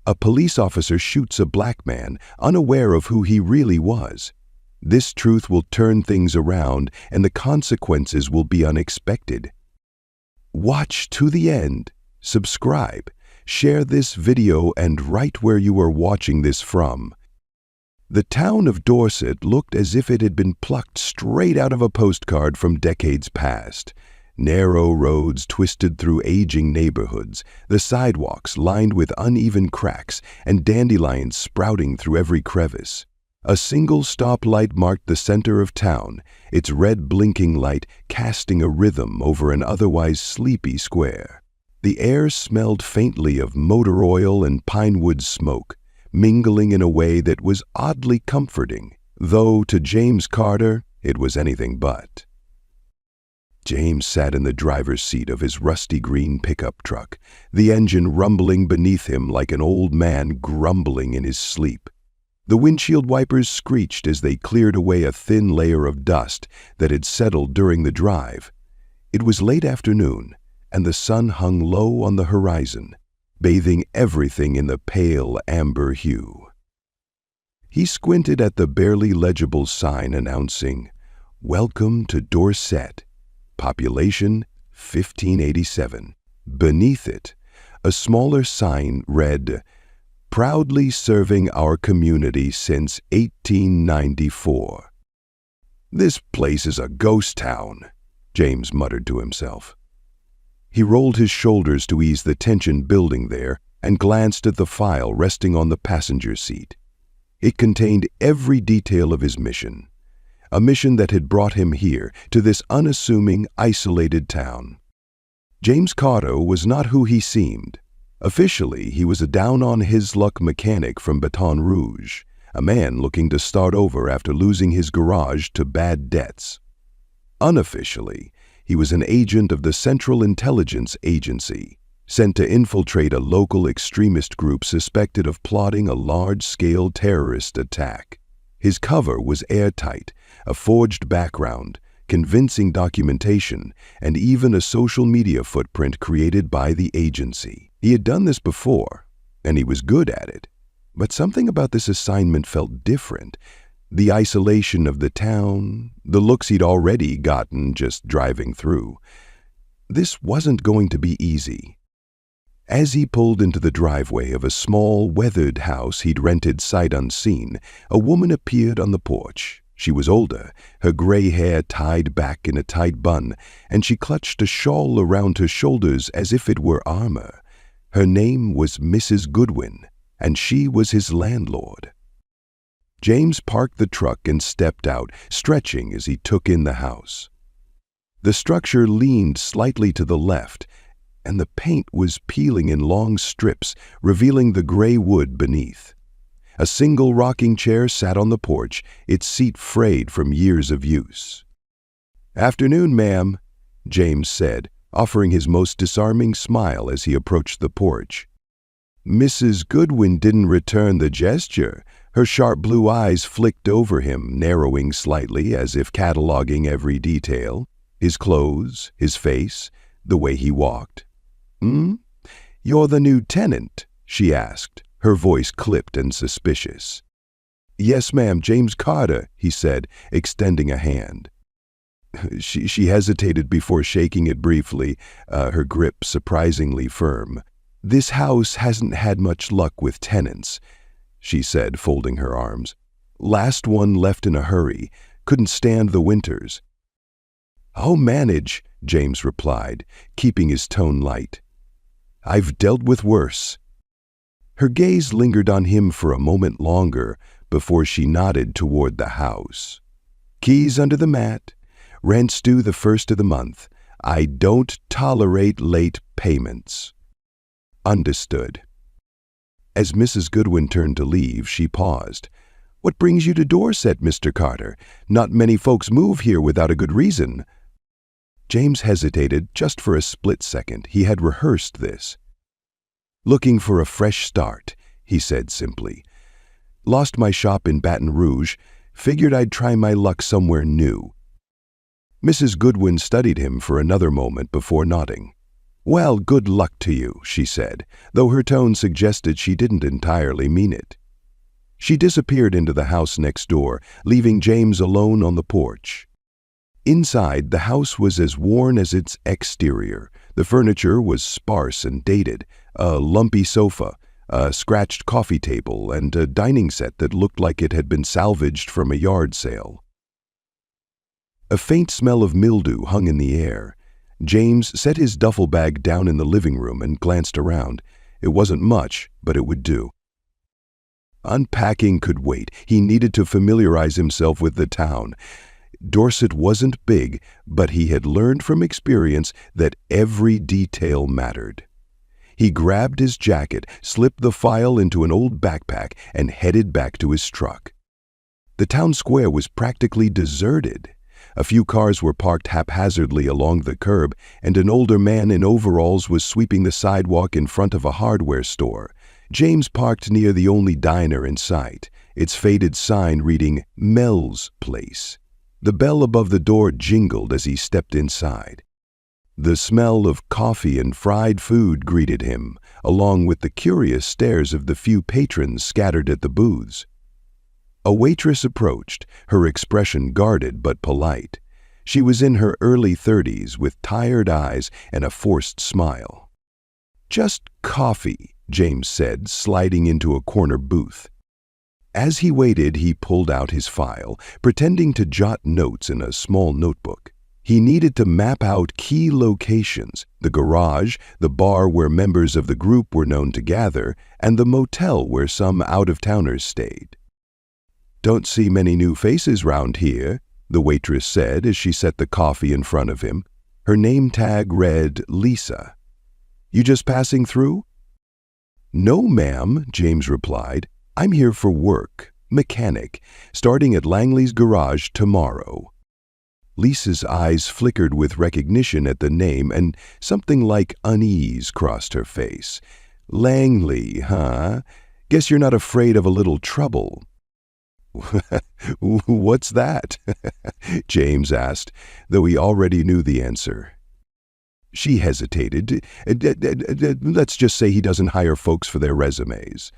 A police officer shoots a black man, unaware of who he really was. This truth will turn things around, and the consequences will be unexpected. Watch to the end, subscribe, share this video, and write where you are watching this from. The town of Dorset looked as if it had been plucked straight out of a postcard from decades past. Narrow roads twisted through aging neighborhoods, the sidewalks lined with uneven cracks, and dandelions sprouting through every crevice. A single stoplight marked the center of town, its red blinking light casting a rhythm over an otherwise sleepy square. The air smelled faintly of motor oil and pine wood smoke, mingling in a way that was oddly comforting, though to James Carter it was anything but. James sat in the driver's seat of his rusty green pickup truck, the engine rumbling beneath him like an old man grumbling in his sleep. The windshield wipers screeched as they cleared away a thin layer of dust that had settled during the drive. It was late afternoon, and the sun hung low on the horizon, bathing everything in the pale amber hue. He squinted at the barely legible sign announcing, "Welcome to Dorset, population 1587. Beneath it, a smaller sign read, "Proudly serving our community since 1894. "This place is a ghost town," James muttered to himself. He rolled his shoulders to ease the tension building there and glanced at the file resting on the passenger seat. It contained every detail of his mission, a mission that had brought him here to this unassuming, isolated town. James Carter was not who he seemed. Officially, he was a down-on-his-luck mechanic from Baton Rouge, a man looking to start over after losing his garage to bad debts. Unofficially, he was an agent of the Central Intelligence Agency, sent to infiltrate a local extremist group suspected of plotting a large-scale terrorist attack. His cover was airtight, a forged background, convincing documentation, and even a social media footprint created by the agency. He had done this before, and he was good at it. But something about this assignment felt different. The isolation of the town, the looks he'd already gotten just driving through. This wasn't going to be easy. As he pulled into the driveway of a small, weathered house he'd rented sight unseen, a woman appeared on the porch. She was older, her gray hair tied back in a tight bun, and she clutched a shawl around her shoulders as if it were armor. Her name was Mrs. Goodwin, and she was his landlord. James parked the truck and stepped out, stretching as he took in the house. The structure leaned slightly to the left, and the paint was peeling in long strips, revealing the gray wood beneath. A single rocking chair sat on the porch, its seat frayed from years of use. "Afternoon, ma'am," James said, offering his most disarming smile as he approached the porch. Mrs. Goodwin didn't return the gesture. Her sharp blue eyes flicked over him, narrowing slightly as if cataloging every detail. His clothes, his face, the way he walked. "You're the new tenant?" she asked, her voice clipped and suspicious. "Yes, ma'am, James Carter," he said, extending a hand. She hesitated before shaking it briefly, her grip surprisingly firm. "This house hasn't had much luck with tenants," she said, folding her arms. "Last one left in a hurry, couldn't stand the winters." "I'll manage," James replied, keeping his tone light. "I've dealt with worse." Her gaze lingered on him for a moment longer before she nodded toward the house. "Keys under the mat. Rent's due the first of the month. I don't tolerate late payments." "Understood." As Mrs. Goodwin turned to leave, she paused. "What brings you to Dorset, Mr. Carter? Not many folks move here without a good reason." James hesitated just for a split second. He had rehearsed this. "Looking for a fresh start," he said simply. "Lost my shop in Baton Rouge. Figured I'd try my luck somewhere new." Mrs. Goodwin studied him for another moment before nodding. "Well, good luck to you," she said, though her tone suggested she didn't entirely mean it. She disappeared into the house next door, leaving James alone on the porch. Inside, the house was as worn as its exterior. The furniture was sparse and dated: a lumpy sofa, a scratched coffee table, and a dining set that looked like it had been salvaged from a yard sale. A faint smell of mildew hung in the air. James set his duffel bag down in the living room and glanced around. It wasn't much, but it would do. Unpacking could wait. He needed to familiarize himself with the town. Dorset wasn't big, but he had learned from experience that every detail mattered. He grabbed his jacket, slipped the file into an old backpack, and headed back to his truck. The town square was practically deserted. A few cars were parked haphazardly along the curb, and an older man in overalls was sweeping the sidewalk in front of a hardware store. James parked near the only diner in sight, its faded sign reading Mel's Place. The bell above the door jingled as he stepped inside. The smell of coffee and fried food greeted him, along with the curious stares of the few patrons scattered at the booths. A waitress approached, her expression guarded but polite. She was in her early 30s, with tired eyes and a forced smile. "Just coffee," James said, sliding into a corner booth. As he waited, he pulled out his file, pretending to jot notes in a small notebook. He needed to map out key locations: the garage, the bar where members of the group were known to gather, and the motel where some out-of-towners stayed. "Don't see many new faces round here," the waitress said as she set the coffee in front of him. Her name tag read Lisa. "You just passing through?" "No, ma'am," James replied. "I'm here for work, mechanic, starting at Langley's garage tomorrow." Lisa's eyes flickered with recognition at the name, and something like unease crossed her face. "Langley, huh? Guess you're not afraid of a little trouble." "What's that?" James asked, though he already knew the answer. She hesitated. "Let's just say he doesn't hire folks for their resumes."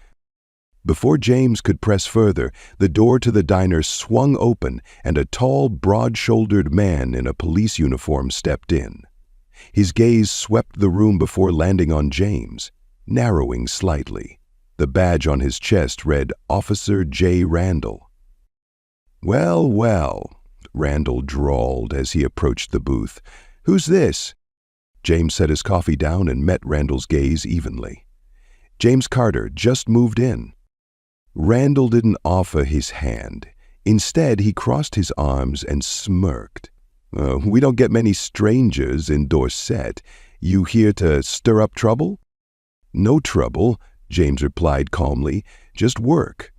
Before James could press further, the door to the diner swung open and a tall, broad-shouldered man in a police uniform stepped in. His gaze swept the room before landing on James, narrowing slightly. The badge on his chest read Officer J. Randall. "Well, well," Randall drawled as he approached the booth. "Who's this?" James set his coffee down and met Randall's gaze evenly. "James Carter, just moved in." Randall didn't offer his hand. Instead, he crossed his arms and smirked. "We don't get many strangers in Dorset. You here to stir up trouble?" "No trouble," James replied calmly. "Just work."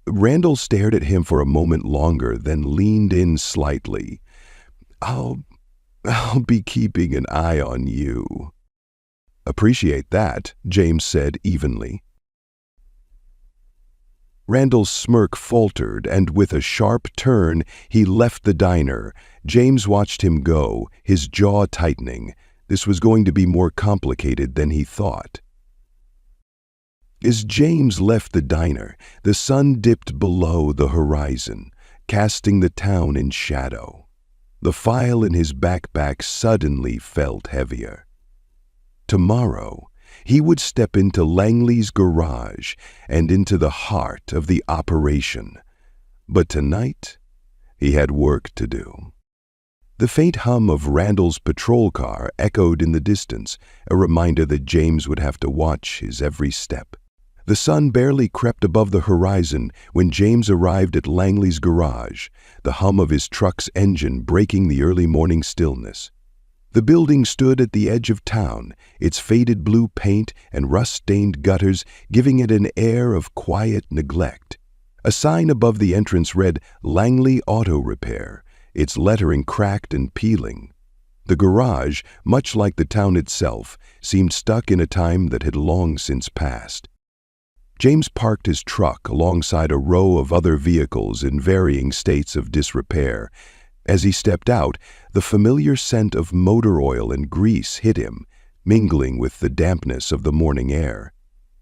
Randall stared at him for a moment longer, then leaned in slightly. I'll be keeping an eye on you." "Appreciate that," James said evenly. Randall's smirk faltered, and with a sharp turn, he left the diner. James watched him go, his jaw tightening. This was going to be more complicated than he thought. As James left the diner, the sun dipped below the horizon, casting the town in shadow. The file in his backpack suddenly felt heavier. Tomorrow, he would step into Langley's garage and into the heart of the operation. But tonight, he had work to do. The faint hum of Randall's patrol car echoed in the distance, a reminder that James would have to watch his every step. The sun barely crept above the horizon when James arrived at Langley's garage, the hum of his truck's engine breaking the early morning stillness. The building stood at the edge of town, its faded blue paint and rust-stained gutters giving it an air of quiet neglect. A sign above the entrance read Langley Auto Repair, its lettering cracked and peeling. The garage, much like the town itself, seemed stuck in a time that had long since passed. James parked his truck alongside a row of other vehicles in varying states of disrepair. As he stepped out, the familiar scent of motor oil and grease hit him, mingling with the dampness of the morning air.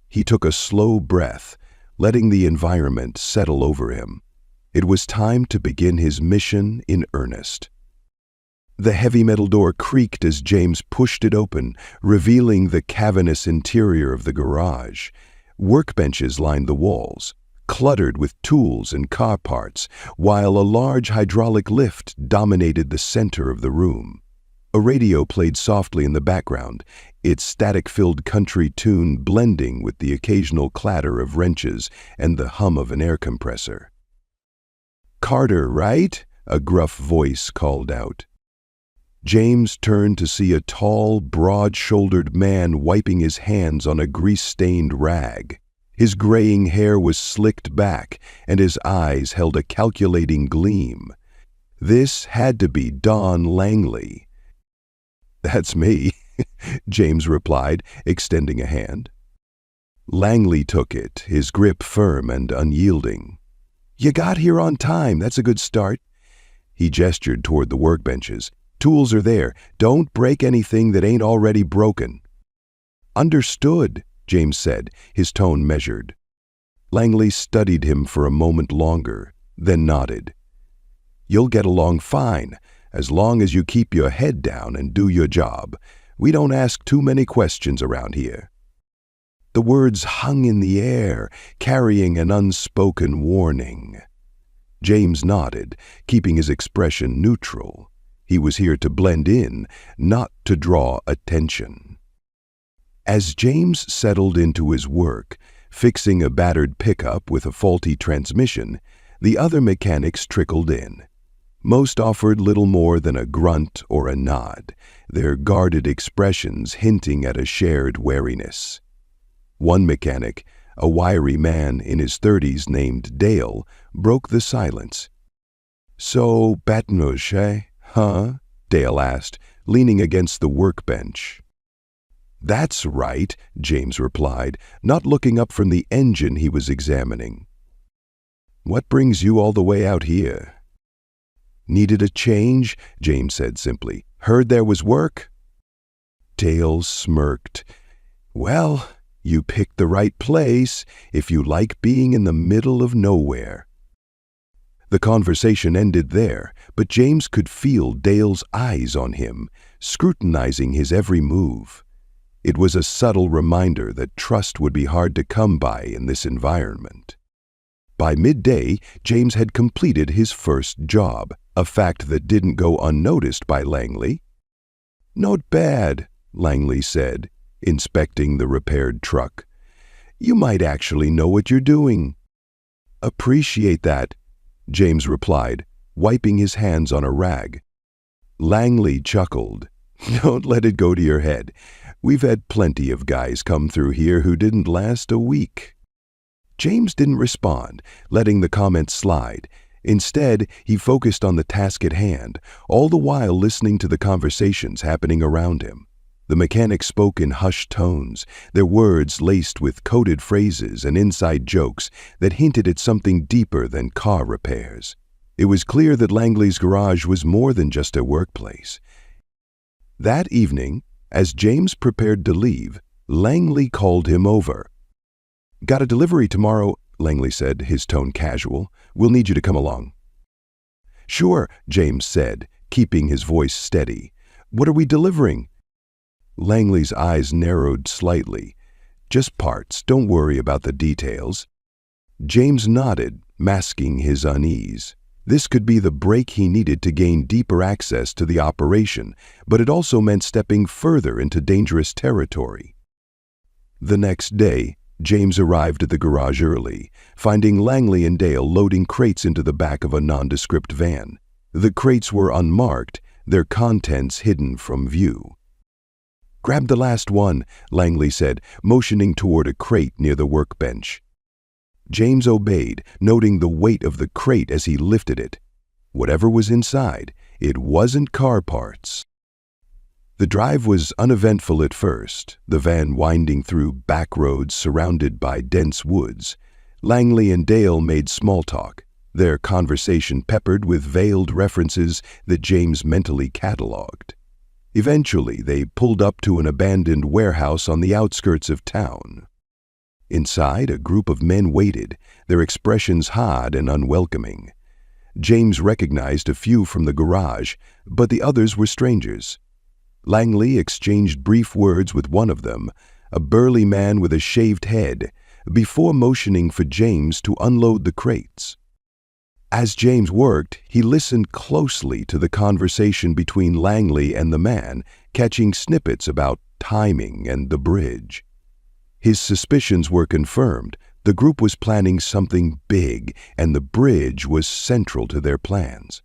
He took a slow breath, letting the environment settle over him. It was time to begin his mission in earnest. The heavy metal door creaked as James pushed it open, revealing the cavernous interior of the garage. Workbenches lined the walls, cluttered with tools and car parts, while a large hydraulic lift dominated the center of the room. A radio played softly in the background, its static-filled country tune blending with the occasional clatter of wrenches and the hum of an air compressor. "Carter, right?" a gruff voice called out. James turned to see a tall, broad-shouldered man wiping his hands on a grease-stained rag. His graying hair was slicked back, and his eyes held a calculating gleam. This had to be Don Langley. "That's me," James replied, extending a hand. Langley took it, his grip firm and unyielding. "You got here on time. That's a good start." He gestured toward the workbenches. "Tools are there. Don't break anything that ain't already broken." "Understood," James said, his tone measured. Langley studied him for a moment longer, then nodded. "You'll get along fine, as long as you keep your head down and do your job. We don't ask too many questions around here." The words hung in the air, carrying an unspoken warning. James nodded, keeping his expression neutral. He was here to blend in, not to draw attention. As James settled into his work, fixing a battered pickup with a faulty transmission, the other mechanics trickled in. Most offered little more than a grunt or a nod, their guarded expressions hinting at a shared wariness. One mechanic, a wiry man in his 30s named Dale, broke the silence. "So, Baton Rouge, eh? Huh?" Dale asked, leaning against the workbench. "That's right," James replied, not looking up from the engine he was examining. "What brings you all the way out here?" "Needed a change," James said simply. "Heard there was work?" Dale smirked. "Well, you picked the right place if you like being in the middle of nowhere." The conversation ended there, but James could feel Dale's eyes on him, scrutinizing his every move. It was a subtle reminder that trust would be hard to come by in this environment. By midday, James had completed his first job, a fact that didn't go unnoticed by Langley. "Not bad," Langley said, inspecting the repaired truck. "You might actually know what you're doing." "Appreciate that," James replied, wiping his hands on a rag. Langley chuckled. "Don't let it go to your head. We've had plenty of guys come through here who didn't last a week." James didn't respond, letting the comment slide. Instead, he focused on the task at hand, all the while listening to the conversations happening around him. The mechanics spoke in hushed tones, their words laced with coded phrases and inside jokes that hinted at something deeper than car repairs. It was clear that Langley's garage was more than just a workplace. That evening, as James prepared to leave, Langley called him over. "Got a delivery tomorrow," Langley said, his tone casual. "We'll need you to come along." "Sure," James said, keeping his voice steady. "What are we delivering?" Langley's eyes narrowed slightly. "Just parts. Don't worry about the details." James nodded, masking his unease. This could be the break he needed to gain deeper access to the operation, but it also meant stepping further into dangerous territory. The next day, James arrived at the garage early, finding Langley and Dale loading crates into the back of a nondescript van. The crates were unmarked, their contents hidden from view. "Grab the last one," Langley said, motioning toward a crate near the workbench. James obeyed, noting the weight of the crate as he lifted it. Whatever was inside, it wasn't car parts. The drive was uneventful at first, the van winding through back roads surrounded by dense woods. Langley and Dale made small talk, their conversation peppered with veiled references that James mentally catalogued. Eventually, they pulled up to an abandoned warehouse on the outskirts of town. Inside, a group of men waited, their expressions hard and unwelcoming. James recognized a few from the garage, but the others were strangers. Langley exchanged brief words with one of them, a burly man with a shaved head, before motioning for James to unload the crates. As James worked, he listened closely to the conversation between Langley and the man, catching snippets about timing and the bridge. His suspicions were confirmed. The group was planning something big, and the bridge was central to their plans.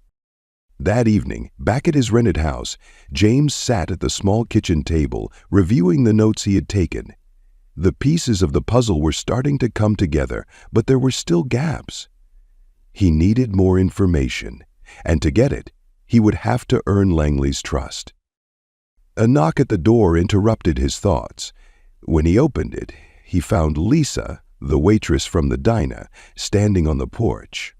That evening, back at his rented house, James sat at the small kitchen table, reviewing the notes he had taken. The pieces of the puzzle were starting to come together, but there were still gaps. He needed more information, and to get it, he would have to earn Langley's trust. A knock at the door interrupted his thoughts. When he opened it, he found Lisa, the waitress from the diner, standing on the porch.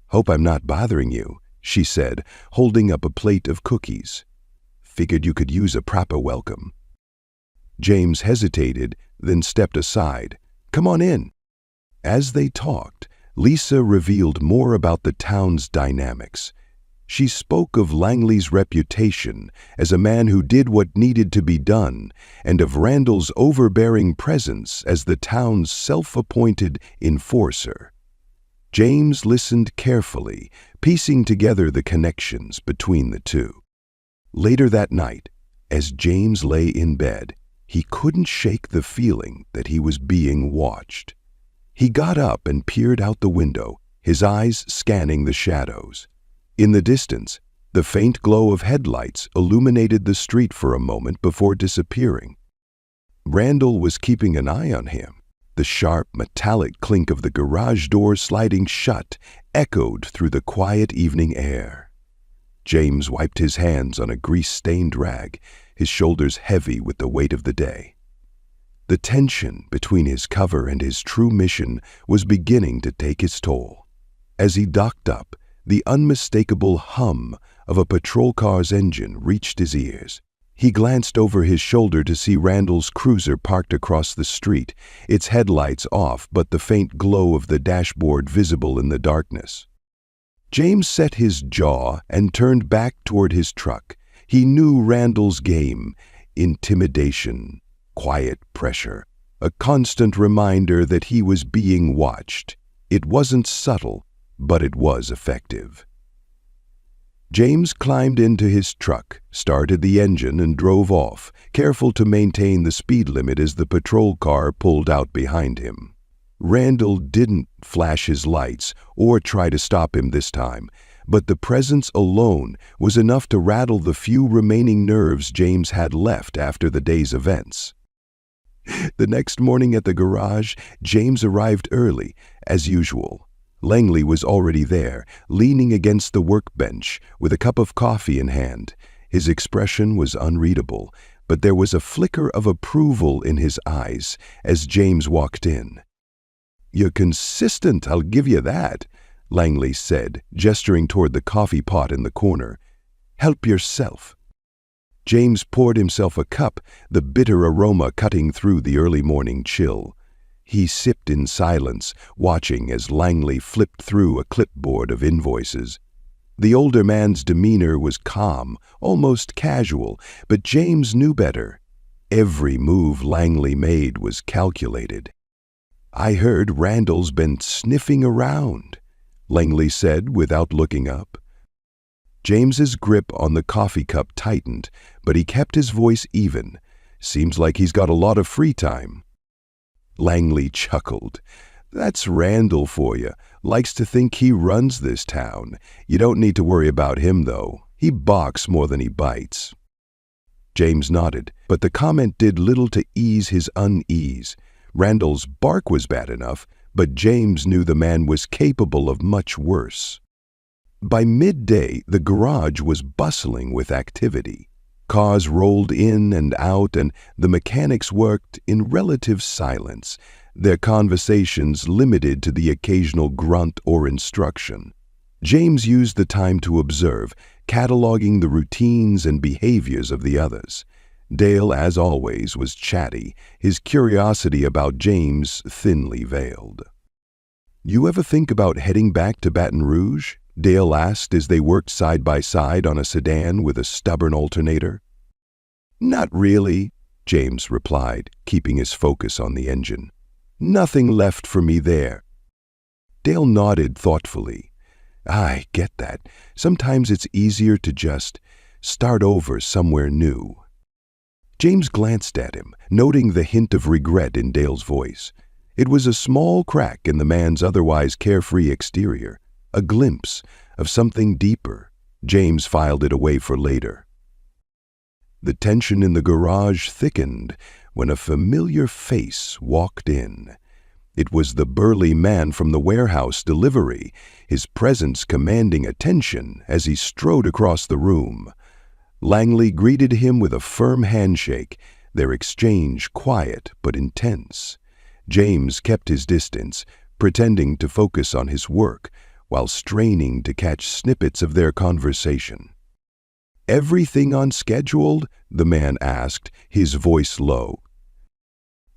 "Hope I'm not bothering you," she said, holding up a plate of cookies. "Figured you could use a proper welcome." James hesitated, then stepped aside. "Come on in." As they talked, Lisa revealed more about the town's dynamics. She spoke of Langley's reputation as a man who did what needed to be done, and of Randall's overbearing presence as the town's self-appointed enforcer. James listened carefully, piecing together the connections between the two. Later that night, as James lay in bed, he couldn't shake the feeling that he was being watched. He got up and peered out the window, his eyes scanning the shadows. In the distance, the faint glow of headlights illuminated the street for a moment before disappearing. Randall was keeping an eye on him. The sharp, metallic clink of the garage door sliding shut echoed through the quiet evening air. James wiped his hands on a grease-stained rag, his shoulders heavy with the weight of the day. The tension between his cover and his true mission was beginning to take its toll. As he docked up, the unmistakable hum of a patrol car's engine reached his ears. He glanced over his shoulder to see Randall's cruiser parked across the street, its headlights off but the faint glow of the dashboard visible in the darkness. James set his jaw and turned back toward his truck. He knew Randall's game: intimidation, quiet pressure, a constant reminder that he was being watched. It wasn't subtle, but it was effective. James climbed into his truck, started the engine, and drove off, careful to maintain the speed limit as the patrol car pulled out behind him. Randall didn't flash his lights or try to stop him this time, but the presence alone was enough to rattle the few remaining nerves James had left after the day's events. The next morning at the garage, James arrived early, as usual. Langley was already there, leaning against the workbench with a cup of coffee in hand. His expression was unreadable, but there was a flicker of approval in his eyes as James walked in. "You're consistent, I'll give you that," Langley said, gesturing toward the coffee pot in the corner. "Help yourself." James poured himself a cup, the bitter aroma cutting through the early morning chill. He sipped in silence, watching as Langley flipped through a clipboard of invoices. The older man's demeanor was calm, almost casual, but James knew better. Every move Langley made was calculated. "I heard Randall's been sniffing around," Langley said without looking up. James's grip on the coffee cup tightened, but he kept his voice even. "Seems like he's got a lot of free time." Langley chuckled. "That's Randall for you. Likes to think he runs this town. You don't need to worry about him, though. He barks more than he bites." James nodded, but the comment did little to ease his unease. Randall's bark was bad enough, but James knew the man was capable of much worse. By midday, the garage was bustling with activity. Cars rolled in and out, and the mechanics worked in relative silence, their conversations limited to the occasional grunt or instruction. James used the time to observe, cataloging the routines and behaviors of the others. Dale, as always, was chatty, his curiosity about James thinly veiled. "You ever think about heading back to Baton Rouge?" Dale asked as they worked side by side on a sedan with a stubborn alternator. "Not really," James replied, keeping his focus on the engine. "Nothing left for me there." Dale nodded thoughtfully. "I get that. Sometimes it's easier to just start over somewhere new." James glanced at him, noting the hint of regret in Dale's voice. It was a small crack in the man's otherwise carefree exterior, a glimpse of something deeper. James filed it away for later. The tension in the garage thickened when a familiar face walked in. It was the burly man from the warehouse delivery, his presence commanding attention as he strode across the room. Langley greeted him with a firm handshake, their exchange quiet but intense. James kept his distance, pretending to focus on his work, while straining to catch snippets of their conversation. "Everything on schedule?" the man asked, his voice low.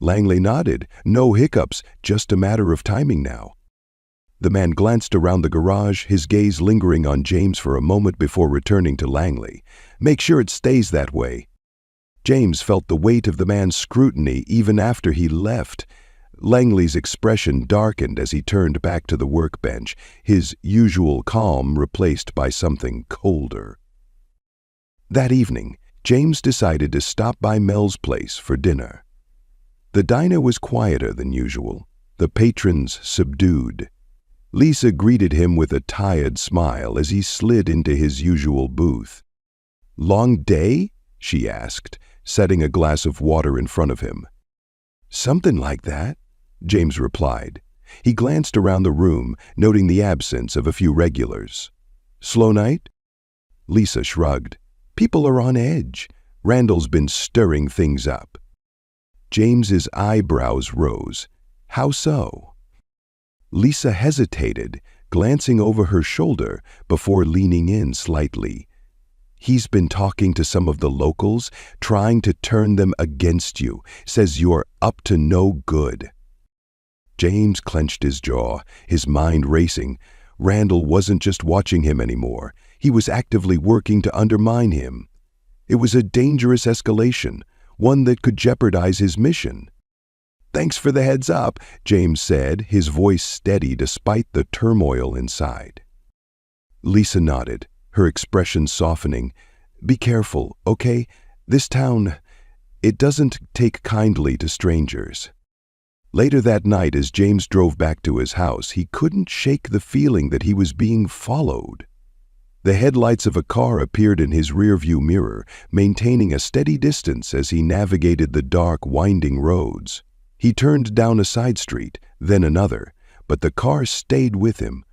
Langley nodded. "No hiccups, just a matter of timing now." The man glanced around the garage, his gaze lingering on James for a moment before returning to Langley. "Make sure it stays that way." James felt the weight of the man's scrutiny even after he left. Langley's expression darkened as he turned back to the workbench, his usual calm replaced by something colder. That evening, James decided to stop by Mel's place for dinner. The diner was quieter than usual, the patrons subdued. Lisa greeted him with a tired smile as he slid into his usual booth. "Long day?" she asked, setting a glass of water in front of him. "Something like that," James replied. He glanced around the room, noting the absence of a few regulars. "Slow night?" Lisa shrugged. "People are on edge. Randall's been stirring things up." James's eyebrows rose. "How so?" Lisa hesitated, glancing over her shoulder before leaning in slightly. "He's been talking to some of the locals, trying to turn them against you. Says you're up to no good." James clenched his jaw, his mind racing. Randall wasn't just watching him anymore. He was actively working to undermine him. It was a dangerous escalation, one that could jeopardize his mission. "Thanks for the heads up," James said, his voice steady despite the turmoil inside. Lisa nodded, her expression softening. "Be careful, okay? This town, it doesn't take kindly to strangers." Later that night, as James drove back to his house, he couldn't shake the feeling that he was being followed. The headlights of a car appeared in his rearview mirror, maintaining a steady distance as he navigated the dark, winding roads. He turned down a side street, then another, but the car stayed with him.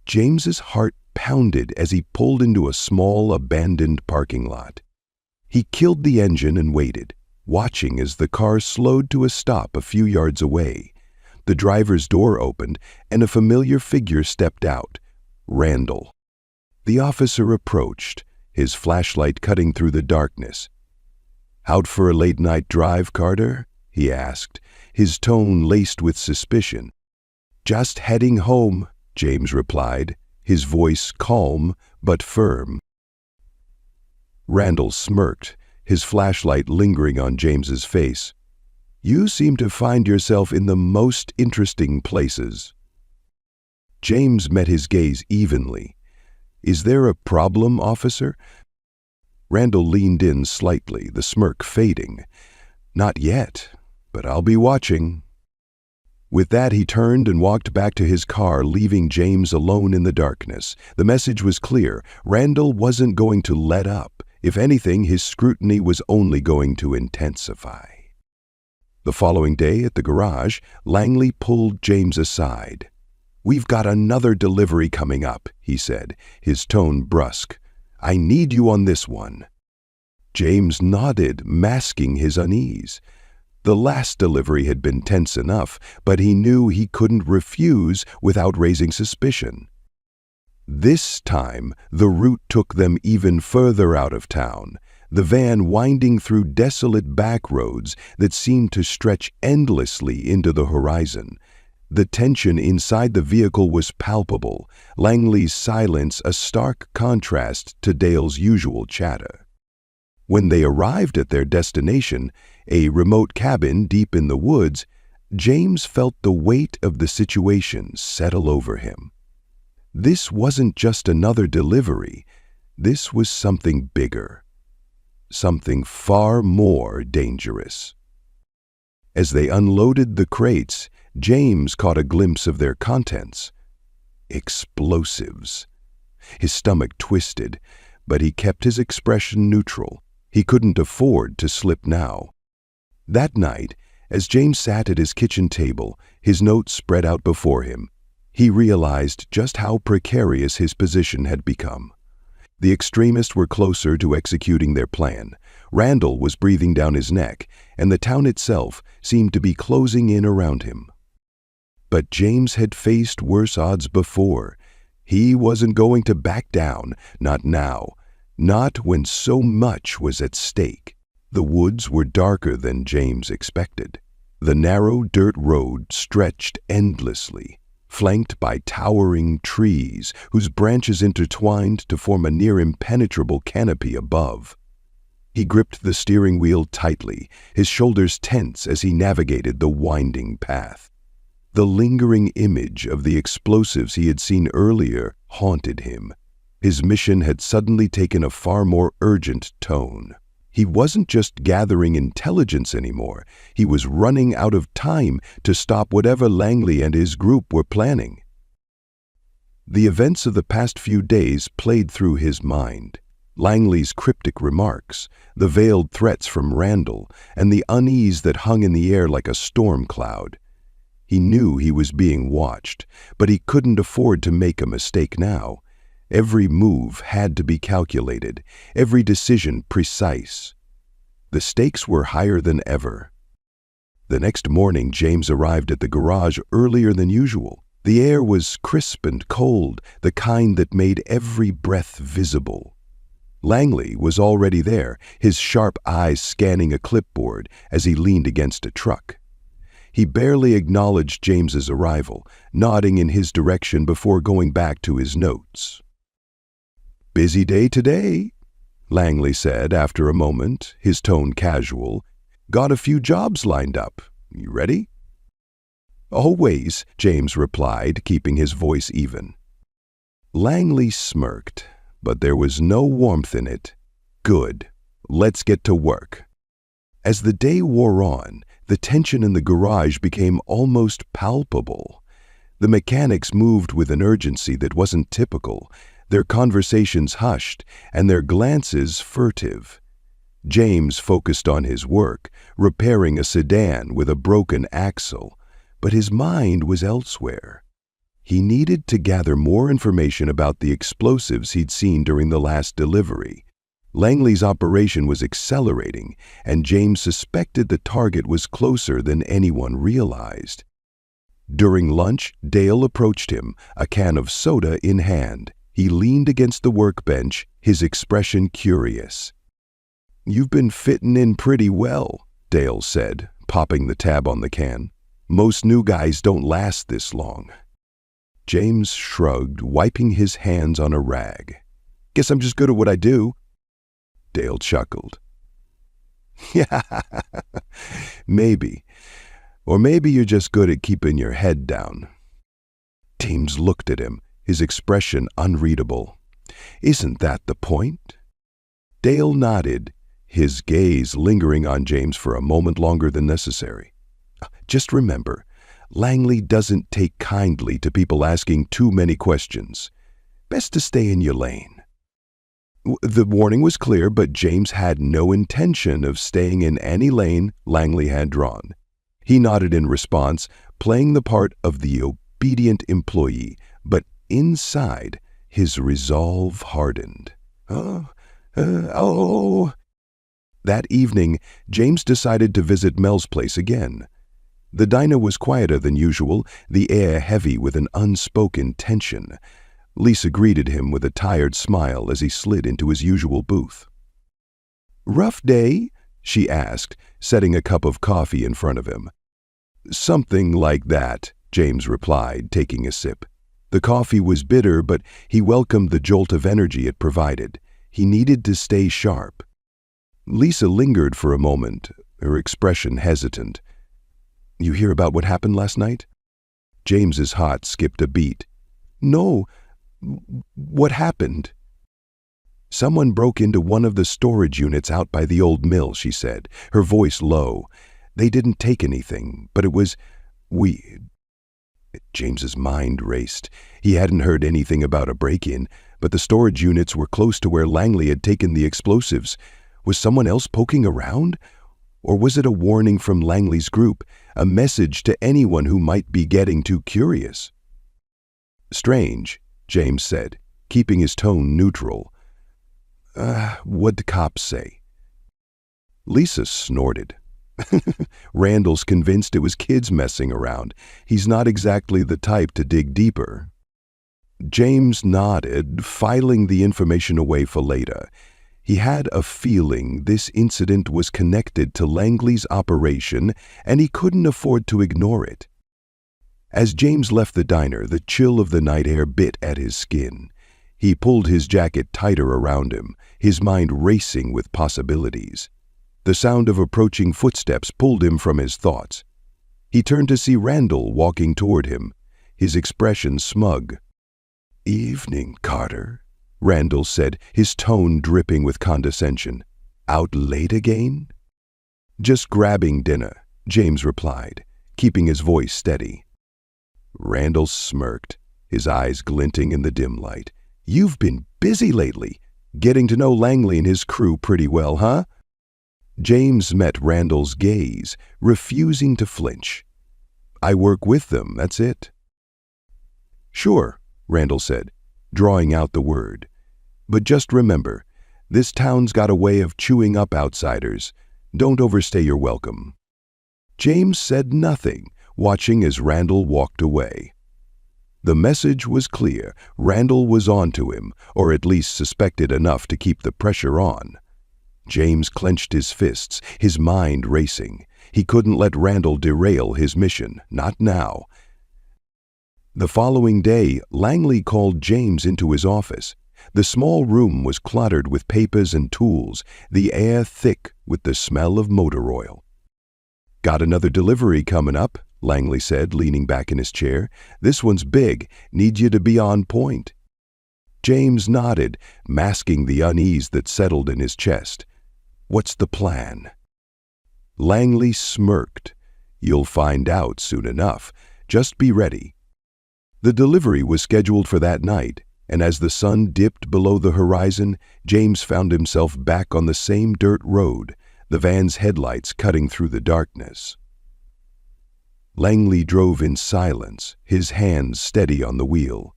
James's heart pounded as he pulled into a small, abandoned parking lot. He killed the engine and waited, watching as the car slowed to a stop a few yards away. The driver's door opened, and a familiar figure stepped out, Randall. The officer approached, his flashlight cutting through the darkness. "Out for a late-night drive, Carter?" he asked, his tone laced with suspicion. "Just heading home," James replied, his voice calm but firm. Randall smirked, his flashlight lingering on James's face. "You seem to find yourself in the most interesting places." James met his gaze evenly. "Is there a problem, officer?" Randall leaned in slightly, the smirk fading. "Not yet, but I'll be watching." With that, he turned and walked back to his car, leaving James alone in the darkness. The message was clear. Randall wasn't going to let up. If anything, his scrutiny was only going to intensify. The following day at the garage, Langley pulled James aside. "We've got another delivery coming up," he said, his tone brusque. "I need you on this one." James nodded, masking his unease. The last delivery had been tense enough, but he knew he couldn't refuse without raising suspicion. This time, the route took them even further out of town, the van winding through desolate back roads that seemed to stretch endlessly into the horizon. The tension inside the vehicle was palpable, Langley's silence a stark contrast to Dale's usual chatter. When they arrived at their destination, a remote cabin deep in the woods, James felt the weight of the situation settle over him. This wasn't just another delivery. This was something bigger, something far more dangerous. As they unloaded the crates, James caught a glimpse of their contents. Explosives. His stomach twisted, but he kept his expression neutral. He couldn't afford to slip now. That night, as James sat at his kitchen table, his notes spread out before him, he realized just how precarious his position had become. The extremists were closer to executing their plan. Randall was breathing down his neck, and the town itself seemed to be closing in around him. But James had faced worse odds before. He wasn't going to back down, not now, not when so much was at stake. The woods were darker than James expected. The narrow dirt road stretched endlessly, flanked by towering trees whose branches intertwined to form a near impenetrable canopy above. He gripped the steering wheel tightly, his shoulders tense as he navigated the winding path. The lingering image of the explosives he had seen earlier haunted him. His mission had suddenly taken a far more urgent tone. He wasn't just gathering intelligence anymore. He was running out of time to stop whatever Langley and his group were planning. The events of the past few days played through his mind. Langley's cryptic remarks, the veiled threats from Randall, and the unease that hung in the air like a storm cloud. He knew he was being watched, but he couldn't afford to make a mistake now. Every move had to be calculated, every decision precise. The stakes were higher than ever. The next morning, James arrived at the garage earlier than usual. The air was crisp and cold, the kind that made every breath visible. Langley was already there, his sharp eyes scanning a clipboard as he leaned against a truck. He barely acknowledged James's arrival, nodding in his direction before going back to his notes. "Busy day today," Langley said after a moment, his tone casual. "Got a few jobs lined up. You ready?" "Always," James replied, keeping his voice even. Langley smirked, but there was no warmth in it. "Good. Let's get to work." As the day wore on, the tension in the garage became almost palpable. The mechanics moved with an urgency that wasn't typical, their conversations hushed and their glances furtive. James focused on his work, repairing a sedan with a broken axle, but his mind was elsewhere. He needed to gather more information about the explosives he'd seen during the last delivery. Langley's operation was accelerating, and James suspected the target was closer than anyone realized. During lunch, Dale approached him, a can of soda in hand. He leaned against the workbench, his expression curious. "You've been fitting in pretty well," Dale said, popping the tab on the can. "Most new guys don't last this long." James shrugged, wiping his hands on a rag. "Guess I'm just good at what I do." Dale chuckled. "Yeah, maybe. Or maybe you're just good at keeping your head down." James looked at him, his expression unreadable. "Isn't that the point?" Dale nodded, his gaze lingering on James for a moment longer than necessary. "Just remember, Langley doesn't take kindly to people asking too many questions. Best to stay in your lane." The warning was clear, but James had no intention of staying in any lane Langley had drawn. He nodded in response, playing the part of the obedient employee, but inside, his resolve hardened. Oh. That evening, James decided to visit Mel's place again. The diner was quieter than usual, the air heavy with an unspoken tension. Lisa greeted him with a tired smile as he slid into his usual booth. "Rough day?" she asked, setting a cup of coffee in front of him. "Something like that," James replied, taking a sip. The coffee was bitter, but he welcomed the jolt of energy it provided. He needed to stay sharp. Lisa lingered for a moment, her expression hesitant. "You hear about what happened last night?" James's heart skipped a beat. "No. What happened?" "Someone broke into one of the storage units out by the old mill," she said, her voice low. "They didn't take anything, but it was... James's mind raced. He hadn't heard anything about a break-in, but the storage units were close to where Langley had taken the explosives. Was someone else poking around? Or was it a warning from Langley's group, a message to anyone who might be getting too curious? "Strange," James said, keeping his tone neutral. What'd the cops say?" Lisa snorted. "Randall's convinced it was kids messing around. He's not exactly the type to dig deeper." James nodded, filing the information away for later. He had a feeling this incident was connected to Langley's operation, and he couldn't afford to ignore it. As James left the diner, the chill of the night air bit at his skin. He pulled his jacket tighter around him, his mind racing with possibilities. The sound of approaching footsteps pulled him from his thoughts. He turned to see Randall walking toward him, his expression smug. "Evening, Carter," Randall said, his tone dripping with condescension. "Out late again?" "Just grabbing dinner," James replied, keeping his voice steady. Randall smirked, his eyes glinting in the dim light. "You've been busy lately. Getting to know Langley and his crew pretty well, huh?" James met Randall's gaze, refusing to flinch. "I work with them, that's it." "Sure," Randall said, drawing out the word. "But just remember, this town's got a way of chewing up outsiders. Don't overstay your welcome." James said nothing, watching as Randall walked away. The message was clear. Randall was onto him, or at least suspected enough to keep the pressure on. James clenched his fists, his mind racing. He couldn't let Randall derail his mission, not now. The following day, Langley called James into his office. The small room was cluttered with papers and tools, the air thick with the smell of motor oil. "Got another delivery coming up," Langley said, leaning back in his chair. "This one's big. Need you to be on point." James nodded, masking the unease that settled in his chest. "What's the plan?" Langley smirked. "You'll find out soon enough. Just be ready." The delivery was scheduled for that night, and as the sun dipped below the horizon, James found himself back on the same dirt road, the van's headlights cutting through the darkness. Langley drove in silence, his hands steady on the wheel.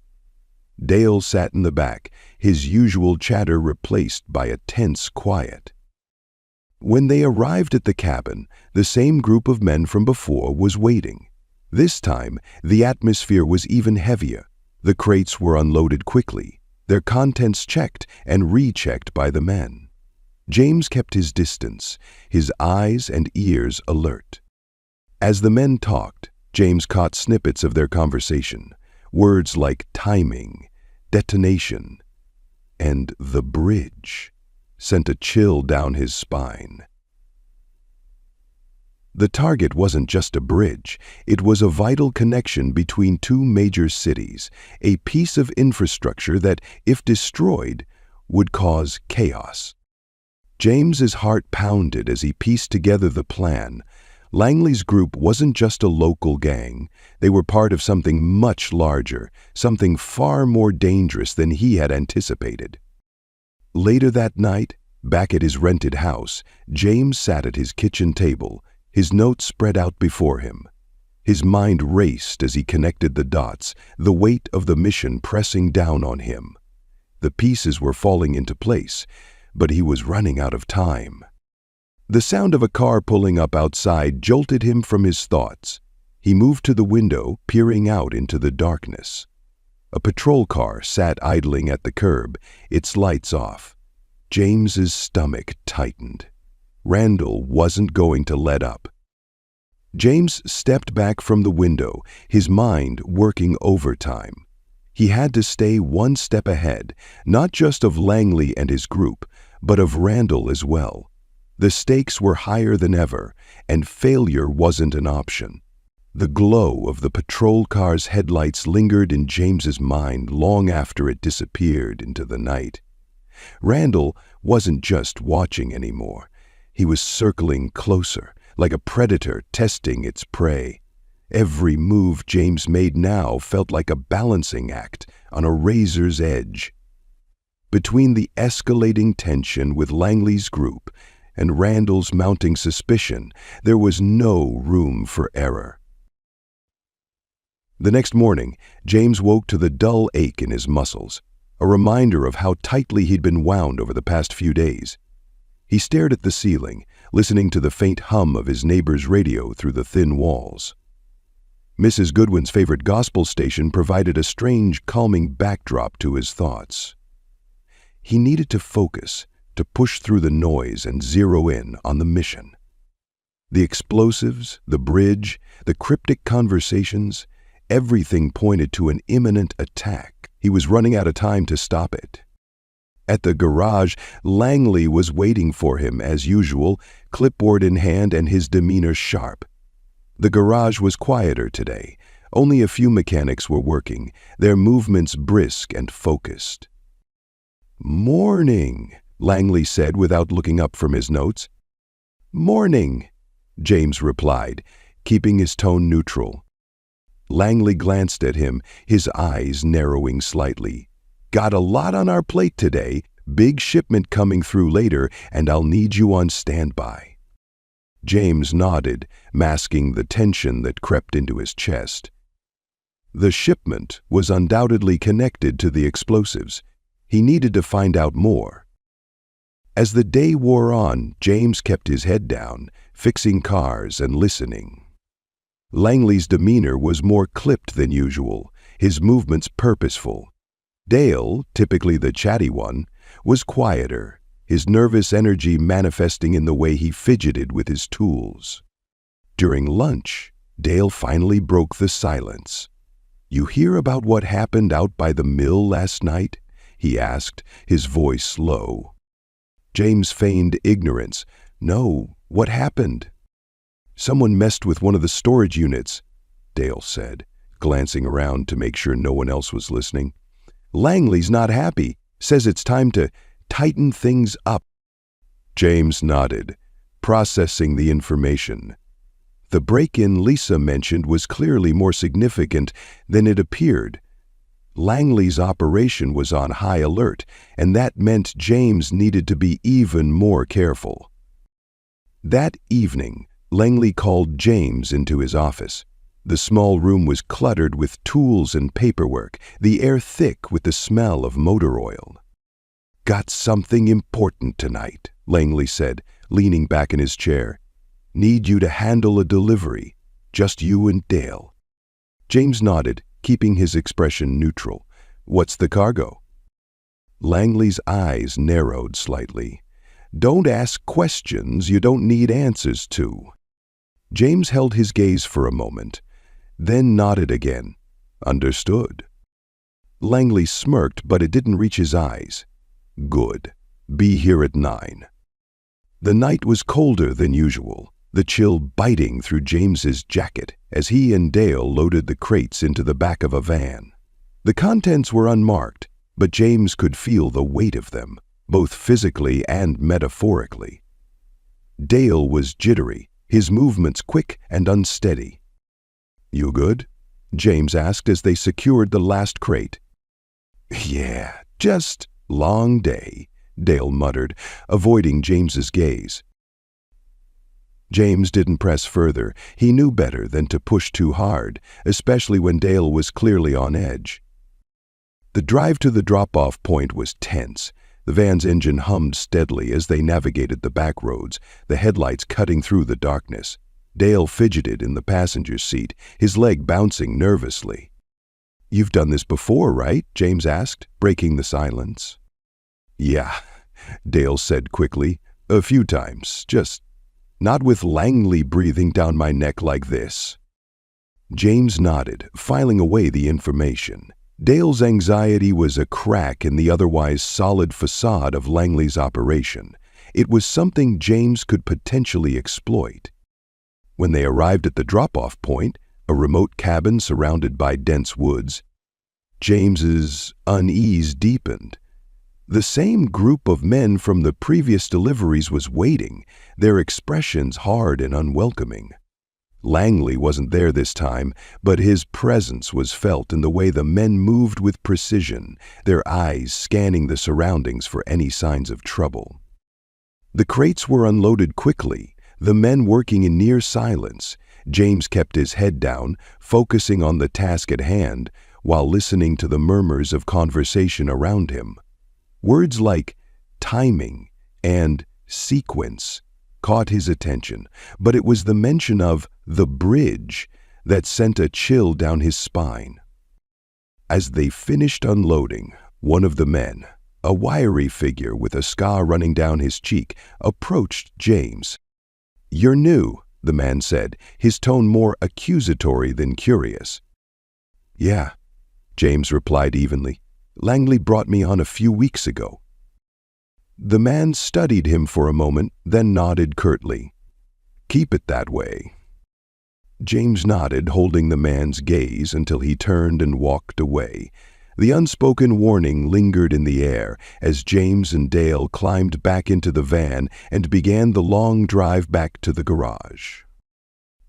Dale sat in the back, his usual chatter replaced by a tense quiet. When they arrived at the cabin, the same group of men from before was waiting. This time, the atmosphere was even heavier. The crates were unloaded quickly, their contents checked and rechecked by the men. James kept his distance, his eyes and ears alert. As the men talked, James caught snippets of their conversation, words like timing, detonation, and the bridge sent a chill down his spine. The target wasn't just a bridge, it was a vital connection between two major cities, a piece of infrastructure that, if destroyed, would cause chaos. James's heart pounded as he pieced together the plan. Langley's group wasn't just a local gang. They were part of something much larger, something far more dangerous than he had anticipated. Later that night, back at his rented house, James sat at his kitchen table, his notes spread out before him. His mind raced as he connected the dots, the weight of the mission pressing down on him. The pieces were falling into place, but he was running out of time. The sound of a car pulling up outside jolted him from his thoughts. He moved to the window, peering out into the darkness. A patrol car sat idling at the curb, its lights off. James's stomach tightened. Randall wasn't going to let up. James stepped back from the window, his mind working overtime. He had to stay one step ahead, not just of Langley and his group, but of Randall as well. The stakes were higher than ever, and failure wasn't an option. The glow of the patrol car's headlights lingered in James's mind long after it disappeared into the night. Randall wasn't just watching anymore. He was circling closer, like a predator testing its prey. Every move James made now felt like a balancing act on a razor's edge. Between the escalating tension with Langley's group and Randall's mounting suspicion, there was no room for error. The next morning, James woke to the dull ache in his muscles, a reminder of how tightly he'd been wound over the past few days. He stared at the ceiling, listening to the faint hum of his neighbor's radio through the thin walls. Mrs. Goodwin's favorite gospel station provided a strange, calming backdrop to his thoughts. He needed to focus, to push through the noise and zero in on the mission. The explosives, the bridge, the cryptic conversations, everything pointed to an imminent attack. He was running out of time to stop it. At the garage, Langley was waiting for him as usual, clipboard in hand and his demeanor sharp. The garage was quieter today. Only a few mechanics were working, their movements brisk and focused. "Morning," Langley said without looking up from his notes. "Morning," James replied, keeping his tone neutral. Langley glanced at him, his eyes narrowing slightly. "Got a lot on our plate today, big shipment coming through later, and I'll need you on standby." James nodded, masking the tension that crept into his chest. The shipment was undoubtedly connected to the explosives. He needed to find out more. As the day wore on, James kept his head down, fixing cars and listening. Langley's demeanor was more clipped than usual, his movements purposeful. Dale, typically the chatty one, was quieter, his nervous energy manifesting in the way he fidgeted with his tools. During lunch, Dale finally broke the silence. "You hear about what happened out by the mill last night?" he asked, his voice low. James feigned ignorance. "No, what happened?" "Someone messed with one of the storage units," Dale said, glancing around to make sure no one else was listening. "Langley's not happy, says it's time to tighten things up." James nodded, processing the information. The break-in Lisa mentioned was clearly more significant than it appeared. Langley's operation was on high alert, and that meant James needed to be even more careful. That evening, Langley called James into his office. The small room was cluttered with tools and paperwork, the air thick with the smell of motor oil. "Got something important tonight," Langley said, leaning back in his chair. "Need you to handle a delivery, just you and Dale." James nodded, keeping his expression neutral. "What's the cargo?" Langley's eyes narrowed slightly. "Don't ask questions you don't need answers to." James held his gaze for a moment, then nodded again. "Understood." Langley smirked, but it didn't reach his eyes. "Good. Be here at 9. The night was colder than usual, the chill biting through James's jacket as he and Dale loaded the crates into the back of a van. The contents were unmarked, but James could feel the weight of them, both physically and metaphorically. Dale was jittery, his movements quick and unsteady. "You good?" James asked as they secured the last crate. "Yeah, just long day," Dale muttered, avoiding James's gaze. James didn't press further. He knew better than to push too hard, especially when Dale was clearly on edge. The drive to the drop-off point was tense. The van's engine hummed steadily as they navigated the back roads, the headlights cutting through the darkness. Dale fidgeted in the passenger seat, his leg bouncing nervously. "You've done this before, right?" James asked, breaking the silence. "Yeah," Dale said quickly. "A few times, just not with Langley breathing down my neck like this." James nodded, filing away the information. Dale's anxiety was a crack in the otherwise solid facade of Langley's operation. It was something James could potentially exploit. When they arrived at the drop-off point, a remote cabin surrounded by dense woods, James's unease deepened. The same group of men from the previous deliveries was waiting, their expressions hard and unwelcoming. Langley wasn't there this time, but his presence was felt in the way the men moved with precision, their eyes scanning the surroundings for any signs of trouble. The crates were unloaded quickly, the men working in near silence. James kept his head down, focusing on the task at hand, while listening to the murmurs of conversation around him. Words like timing and sequence caught his attention, but it was the mention of the bridge that sent a chill down his spine. As they finished unloading, one of the men, a wiry figure with a scar running down his cheek, approached James. "You're new," the man said, his tone more accusatory than curious. "Yeah," James replied evenly. "Langley brought me on a few weeks ago." The man studied him for a moment, then nodded curtly. "Keep it that way." James nodded, holding the man's gaze until he turned and walked away. The unspoken warning lingered in the air as James and Dale climbed back into the van and began the long drive back to the garage.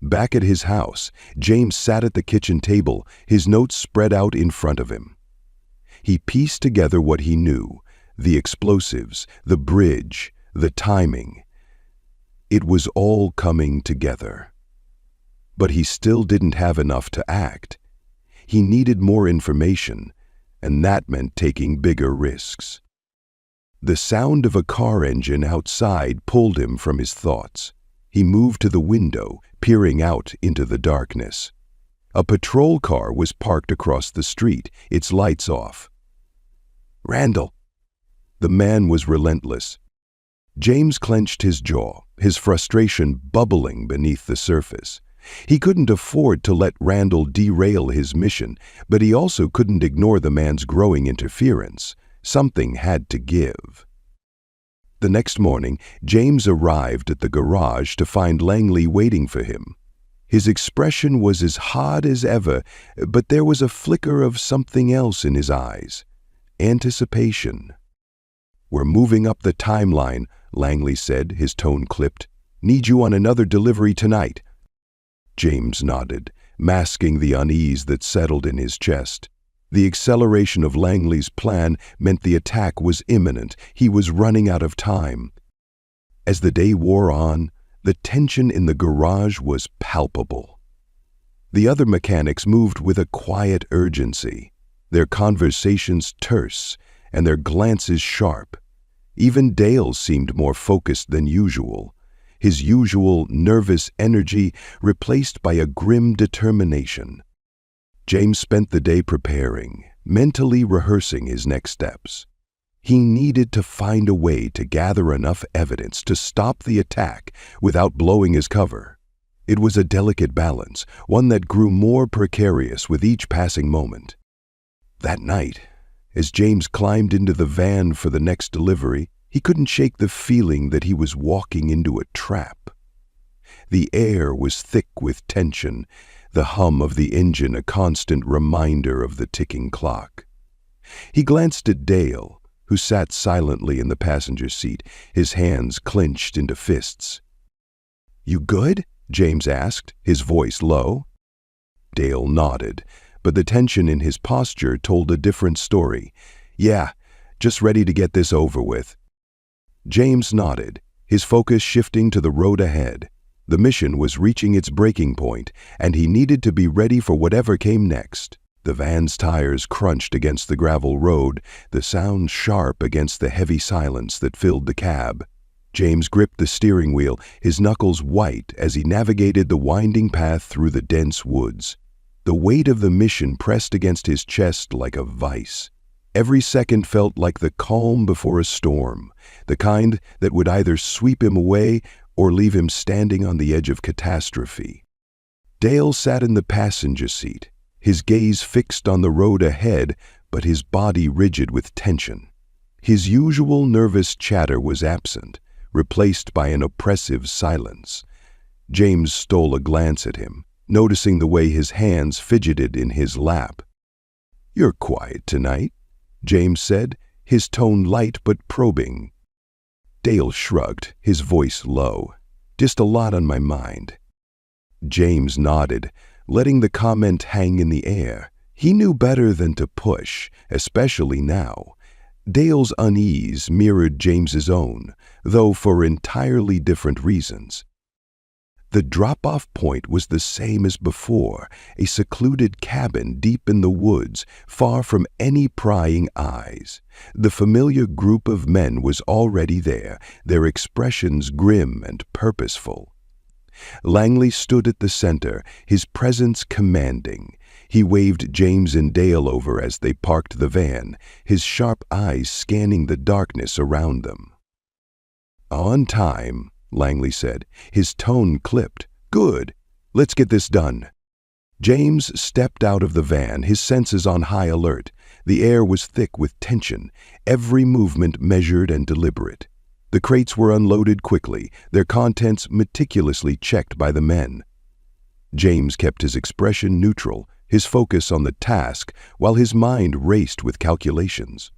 Back at his house, James sat at the kitchen table, his notes spread out in front of him. He pieced together what he knew, the explosives, the bridge, the timing. It was all coming together. But he still didn't have enough to act. He needed more information, and that meant taking bigger risks. The sound of a car engine outside pulled him from his thoughts. He moved to the window, peering out into the darkness. A patrol car was parked across the street, its lights off. "Randall!" The man was relentless. James clenched his jaw, his frustration bubbling beneath the surface. He couldn't afford to let Randall derail his mission, but he also couldn't ignore the man's growing interference. Something had to give. The next morning, James arrived at the garage to find Langley waiting for him. His expression was as hard as ever, but there was a flicker of something else in his eyes. Anticipation. "We're moving up the timeline," Langley said, his tone clipped. "Need you on another delivery tonight." James nodded, masking the unease that settled in his chest. The acceleration of Langley's plan meant the attack was imminent. He was running out of time. As the day wore on, the tension in the garage was palpable. The other mechanics moved with a quiet urgency, their conversations terse and their glances sharp. Even Dale seemed more focused than usual, his usual nervous energy replaced by a grim determination. James spent the day preparing, mentally rehearsing his next steps. He needed to find a way to gather enough evidence to stop the attack without blowing his cover. It was a delicate balance, one that grew more precarious with each passing moment. That night, as James climbed into the van for the next delivery, he couldn't shake the feeling that he was walking into a trap. The air was thick with tension, the hum of the engine a constant reminder of the ticking clock. He glanced at Dale, who sat silently in the passenger seat, his hands clenched into fists. "You good?" James asked, his voice low. Dale nodded, but the tension in his posture told a different story. "Yeah, just ready to get this over with." James nodded, his focus shifting to the road ahead. The mission was reaching its breaking point, and he needed to be ready for whatever came next. The van's tires crunched against the gravel road, the sound sharp against the heavy silence that filled the cab. James gripped the steering wheel, his knuckles white as he navigated the winding path through the dense woods. The weight of the mission pressed against his chest like a vice. Every second felt like the calm before a storm, the kind that would either sweep him away or leave him standing on the edge of catastrophe. Dale sat in the passenger seat, his gaze fixed on the road ahead, but his body rigid with tension. His usual nervous chatter was absent, replaced by an oppressive silence. James stole a glance at him, noticing the way his hands fidgeted in his lap. "You're quiet tonight," James said, his tone light but probing. Dale shrugged, his voice low. "Just a lot on my mind." James nodded, letting the comment hang in the air. He knew better than to push, especially now. Dale's unease mirrored James's own, though for entirely different reasons. The drop-off point was the same as before, a secluded cabin deep in the woods, far from any prying eyes. The familiar group of men was already there, their expressions grim and purposeful. Langley stood at the center, his presence commanding. He waved James and Dale over as they parked the van, his sharp eyes scanning the darkness around them. "On time," Langley said, his tone clipped. "Good. Let's get this done." James stepped out of the van, his senses on high alert. The air was thick with tension, every movement measured and deliberate. The crates were unloaded quickly, their contents meticulously checked by the men. James kept his expression neutral, his focus on the task, while his mind raced with calculations.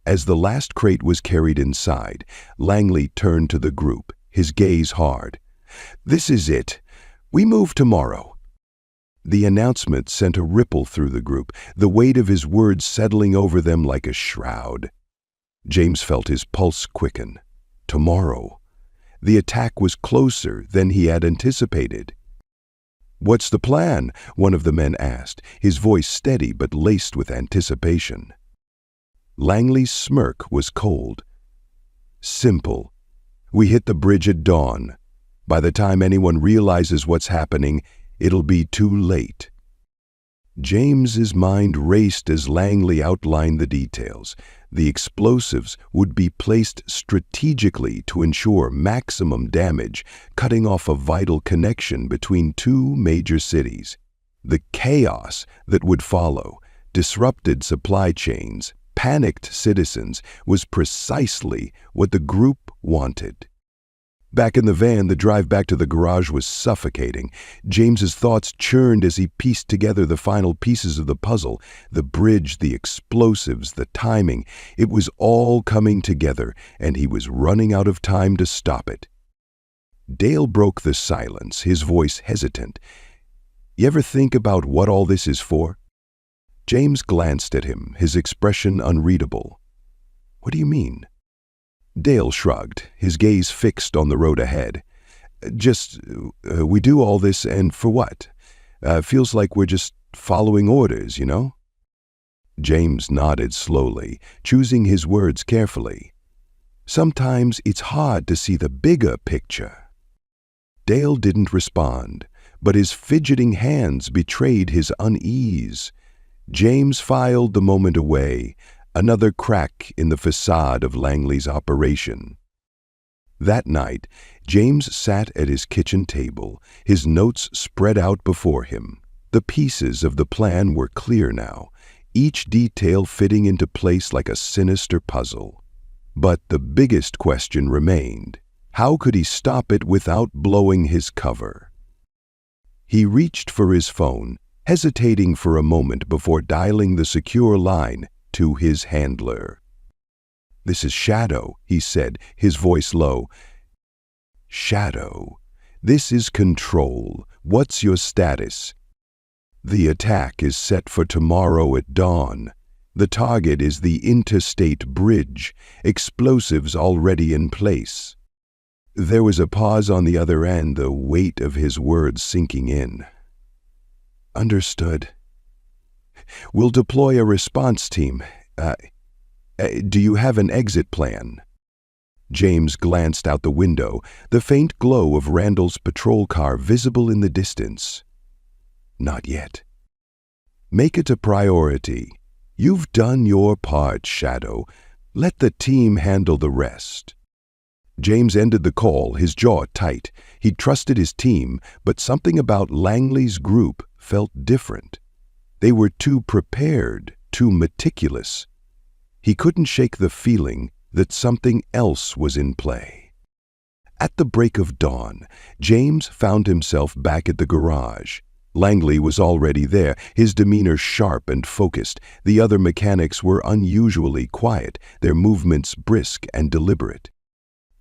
As the last crate was carried inside, Langley turned to the group, his gaze hard. "This is it. We move tomorrow." The announcement sent a ripple through the group, the weight of his words settling over them like a shroud. James felt his pulse quicken. Tomorrow. The attack was closer than he had anticipated. "What's the plan?" one of the men asked, his voice steady but laced with anticipation. Langley's smirk was cold. "Simple. We hit the bridge at dawn. By the time anyone realizes what's happening, it'll be too late." James's mind raced as Langley outlined the details. The explosives would be placed strategically to ensure maximum damage, cutting off a vital connection between two major cities. The chaos that would follow, disrupted supply chains, panicked citizens, was precisely what the group wanted. Back in the van, the drive back to the garage was suffocating. James's thoughts churned as he pieced together the final pieces of the puzzle. The bridge, the explosives, the timing. It was all coming together, and he was running out of time to stop it. Dale broke the silence, his voice hesitant. "You ever think about what all this is for?" James glanced at him, his expression unreadable. "What do you mean?" Dale shrugged, his gaze fixed on the road ahead. We do all this, and for what? Feels like we're just following orders, you know?" James nodded slowly, choosing his words carefully. "Sometimes it's hard to see the bigger picture." Dale didn't respond, but his fidgeting hands betrayed his unease. James filed the moment away, another crack in the facade of Langley's operation. That night, James sat at his kitchen table, his notes spread out before him. The pieces of the plan were clear now, each detail fitting into place like a sinister puzzle. But the biggest question remained. How could he stop it without blowing his cover? He reached for his phone, hesitating for a moment before dialing the secure line to his handler. "This is Shadow," he said, his voice low. "Shadow, this is Control. What's your status?" "The attack is set for tomorrow at dawn. The target is the interstate bridge, explosives already in place." There was a pause on the other end, the weight of his words sinking in. "Understood. We'll deploy a response team. Do you have an exit plan?" James glanced out the window, the faint glow of Randall's patrol car visible in the distance. "Not yet." Make it a priority. You've done your part, Shadow. Let the team handle the rest. James ended the call, his jaw tight. He trusted his team, but something about Langley's group felt different. They were too prepared, too meticulous. He couldn't shake the feeling that something else was in play. At the break of dawn, James found himself back at the garage. Langley was already there, his demeanor sharp and focused. The other mechanics were unusually quiet, their movements brisk and deliberate.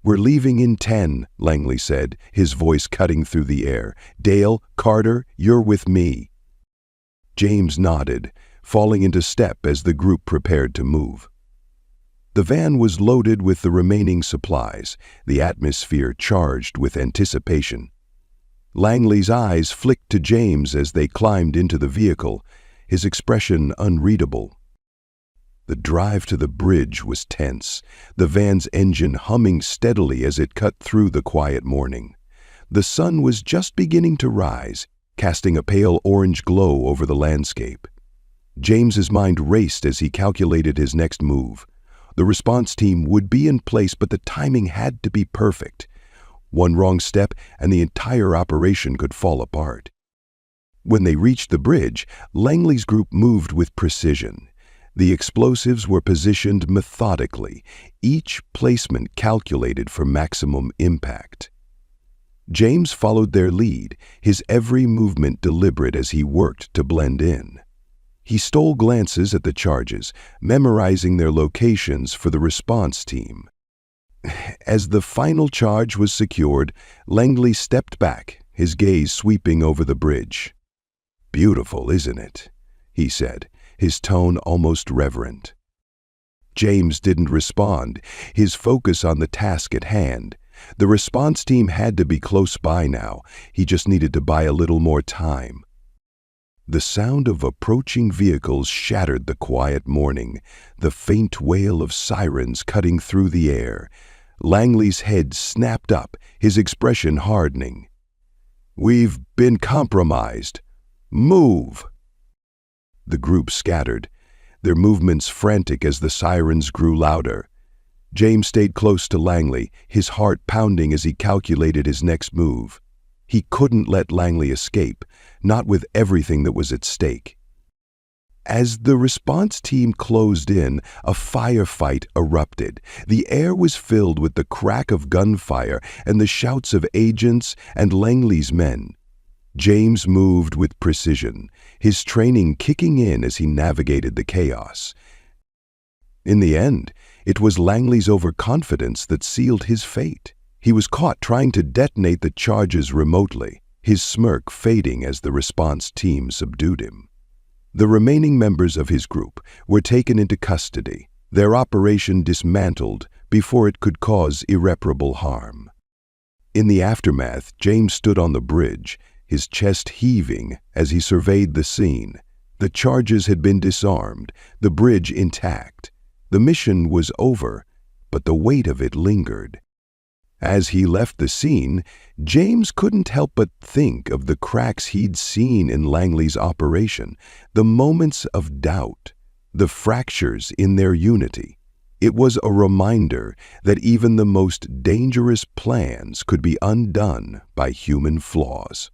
"We're leaving in 10, Langley said, his voice cutting through the air. "Dale, Carter, you're with me." James nodded, falling into step as the group prepared to move. The van was loaded with the remaining supplies, the atmosphere charged with anticipation. Langley's eyes flicked to James as they climbed into the vehicle, his expression unreadable. The drive to the bridge was tense, the van's engine humming steadily as it cut through the quiet morning. The sun was just beginning to rise, casting a pale orange glow over the landscape. James's mind raced as he calculated his next move. The response team would be in place, but the timing had to be perfect. One wrong step and the entire operation could fall apart. When they reached the bridge, Langley's group moved with precision. The explosives were positioned methodically, each placement calculated for maximum impact. James followed their lead, his every movement deliberate as he worked to blend in. He stole glances at the charges, memorizing their locations for the response team. As the final charge was secured, Langley stepped back, his gaze sweeping over the bridge. "Beautiful, isn't it?" he said, his tone almost reverent. James didn't respond, his focus on the task at hand. The response team had to be close by now. He just needed to buy a little more time. The sound of approaching vehicles shattered the quiet morning, the faint wail of sirens cutting through the air. Langley's head snapped up, his expression hardening. "We've been compromised. Move!" The group scattered, their movements frantic as the sirens grew louder. James stayed close to Langley, his heart pounding as he calculated his next move. He couldn't let Langley escape, not with everything that was at stake. As the response team closed in, a firefight erupted. The air was filled with the crack of gunfire and the shouts of agents and Langley's men. James moved with precision, his training kicking in as he navigated the chaos. In the end, it was Langley's overconfidence that sealed his fate. He was caught trying to detonate the charges remotely, his smirk fading as the response team subdued him. The remaining members of his group were taken into custody, their operation dismantled before it could cause irreparable harm. In the aftermath, James stood on the bridge, his chest heaving as he surveyed the scene. The charges had been disarmed, the bridge intact. The mission was over, but the weight of it lingered. As he left the scene, James couldn't help but think of the cracks he'd seen in Langley's operation, the moments of doubt, the fractures in their unity. It was a reminder that even the most dangerous plans could be undone by human flaws.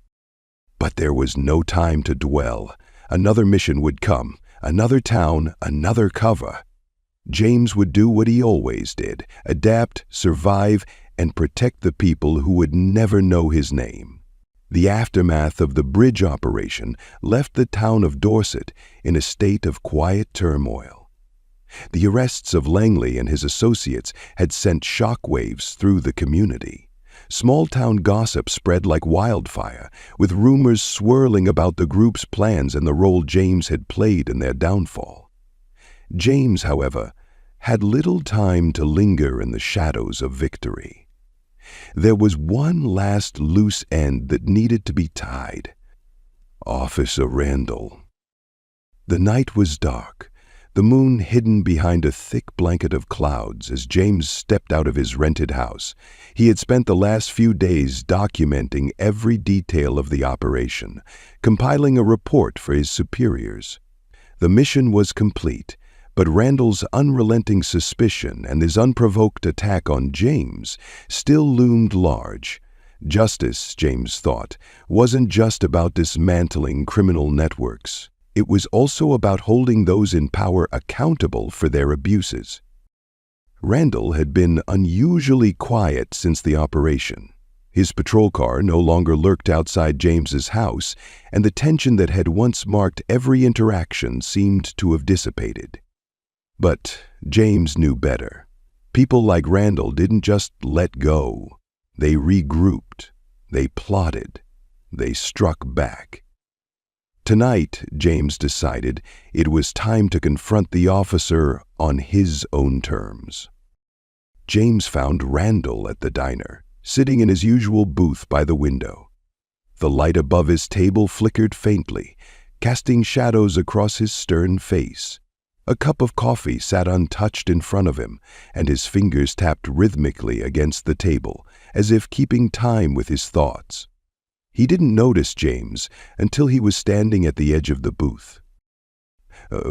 But there was no time to dwell. Another mission would come, another town, another cover. James would do what he always did, adapt, survive, and protect the people who would never know his name. The aftermath of the bridge operation left the town of Dorset in a state of quiet turmoil. The arrests of Langley and his associates had sent shockwaves through the community. Small-town gossip spread like wildfire, with rumors swirling about the group's plans and the role James had played in their downfall. James, however, had little time to linger in the shadows of victory. There was one last loose end that needed to be tied. Officer Randall. The night was dark, the moon hidden behind a thick blanket of clouds as James stepped out of his rented house. He had spent the last few days documenting every detail of the operation, compiling a report for his superiors. The mission was complete, but Randall's unrelenting suspicion and his unprovoked attack on James still loomed large. Justice, James thought, wasn't just about dismantling criminal networks. It was also about holding those in power accountable for their abuses. Randall had been unusually quiet since the operation. His patrol car no longer lurked outside James's house, and the tension that had once marked every interaction seemed to have dissipated. But James knew better. People like Randall didn't just let go. They regrouped. They plotted. They struck back. Tonight, James decided, it was time to confront the officer on his own terms. James found Randall at the diner, sitting in his usual booth by the window. The light above his table flickered faintly, casting shadows across his stern face. A cup of coffee sat untouched in front of him, and his fingers tapped rhythmically against the table, as if keeping time with his thoughts. He didn't notice James until he was standing at the edge of the booth.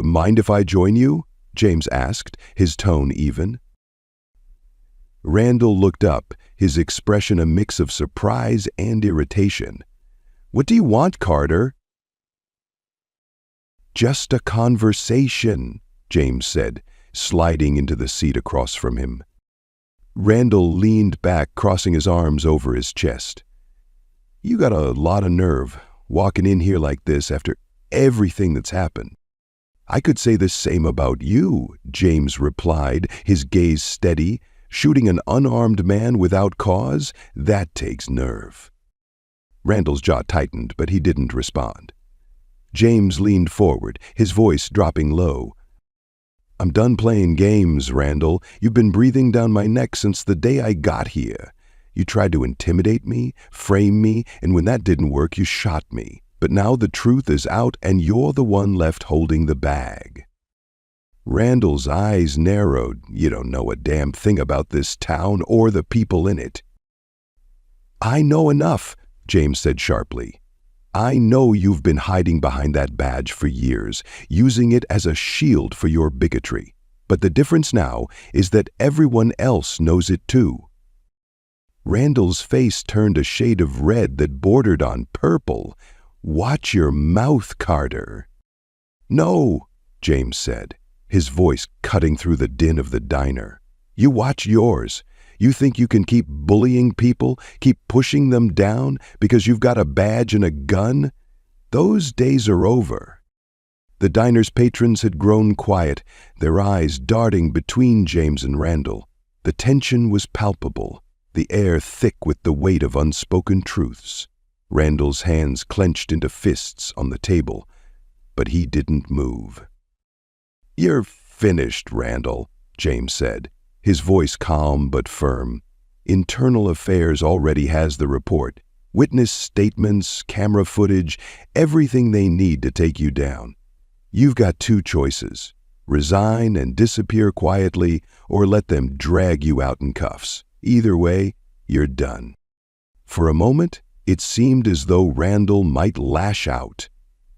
"Mind if I join you?" James asked, his tone even. Randall looked up, his expression a mix of surprise and irritation. "What do you want, Carter?" "Just a conversation," James said, sliding into the seat across from him. Randall leaned back, crossing his arms over his chest. "You got a lot of nerve, walking in here like this after everything that's happened." "I could say the same about you," James replied, his gaze steady. "Shooting an unarmed man without cause, that takes nerve." Randall's jaw tightened, but he didn't respond. James leaned forward, his voice dropping low. "I'm done playing games, Randall. You've been breathing down my neck since the day I got here. You tried to intimidate me, frame me, and when that didn't work, you shot me. But now the truth is out, and you're the one left holding the bag." Randall's eyes narrowed. "You don't know a damn thing about this town or the people in it." "I know enough," James said sharply. "I know you've been hiding behind that badge for years, using it as a shield for your bigotry. But the difference now is that everyone else knows it too." Randall's face turned a shade of red that bordered on purple. "Watch your mouth, Carter." "No," James said, his voice cutting through the din of the diner. "You watch yours. You think you can keep bullying people, keep pushing them down because you've got a badge and a gun? Those days are over." The diner's patrons had grown quiet, their eyes darting between James and Randall. The tension was palpable, the air thick with the weight of unspoken truths. Randall's hands clenched into fists on the table, but he didn't move. "You're finished, Randall," James said, his voice calm but firm. "Internal Affairs already has the report. Witness statements, camera footage, everything they need to take you down. You've got two choices: resign and disappear quietly, or let them drag you out in cuffs. Either way, you're done." For a moment, it seemed as though Randall might lash out.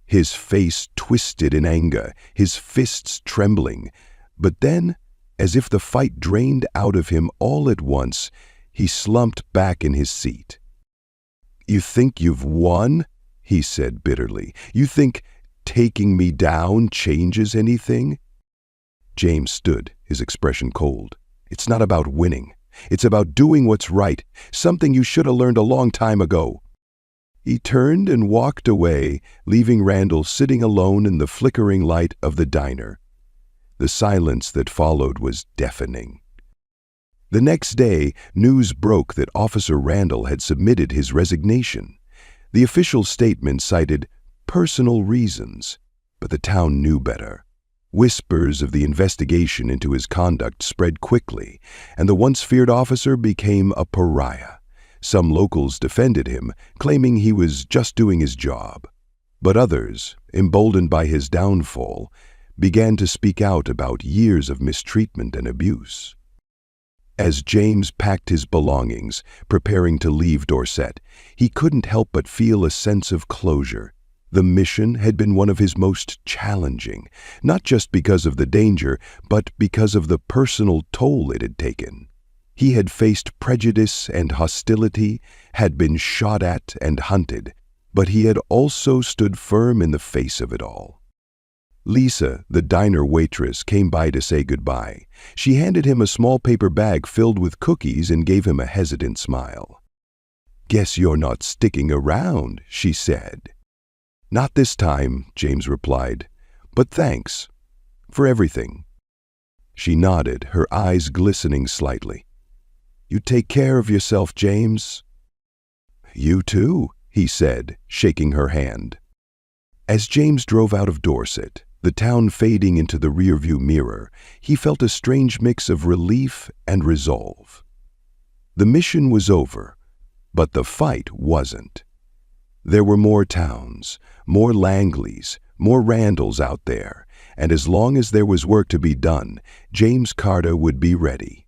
His face twisted in anger, his fists trembling. But then, as if the fight drained out of him all at once, he slumped back in his seat. "You think you've won?" he said bitterly. "You think taking me down changes anything?" James stood, his expression cold. "It's not about winning. It's about doing what's right, something you should have learned a long time ago." He turned and walked away, leaving Randall sitting alone in the flickering light of the diner. The silence that followed was deafening. The next day, news broke that Officer Randall had submitted his resignation. The official statement cited personal reasons, but the town knew better. Whispers of the investigation into his conduct spread quickly, and the once feared officer became a pariah. Some locals defended him, claiming he was just doing his job. But others, emboldened by his downfall, began to speak out about years of mistreatment and abuse. As James packed his belongings, preparing to leave Dorset, he couldn't help but feel a sense of closure. The mission had been one of his most challenging, not just because of the danger, but because of the personal toll it had taken. He had faced prejudice and hostility, had been shot at and hunted, but he had also stood firm in the face of it all. Lisa, the diner waitress, came by to say goodbye. She handed him a small paper bag filled with cookies and gave him a hesitant smile. "Guess you're not sticking around," she said. "Not this time," James replied, "but thanks for everything." She nodded, her eyes glistening slightly. "You take care of yourself, James." "You too," he said, shaking her hand. As James drove out of Dorset, the town fading into the rearview mirror, he felt a strange mix of relief and resolve. The mission was over, but the fight wasn't. There were more towns, more Langleys, more Randalls out there, and as long as there was work to be done, James Carter would be ready.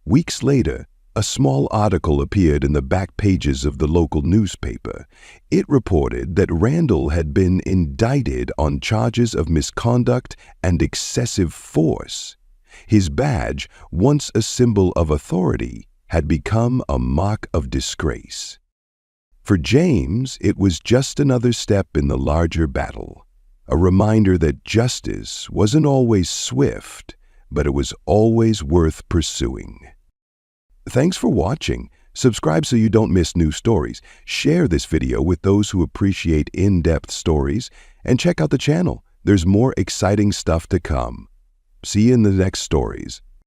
Weeks later, a small article appeared in the back pages of the local newspaper. It reported that Randall had been indicted on charges of misconduct and excessive force. His badge, once a symbol of authority, had become a mark of disgrace. For James, it was just another step in the larger battle, a reminder that justice wasn't always swift, but it was always worth pursuing. Thanks for watching. Subscribe so you don't miss new stories. Share this video with those who appreciate in-depth stories, and check out the channel. There's more exciting stuff to come. See you in the next stories.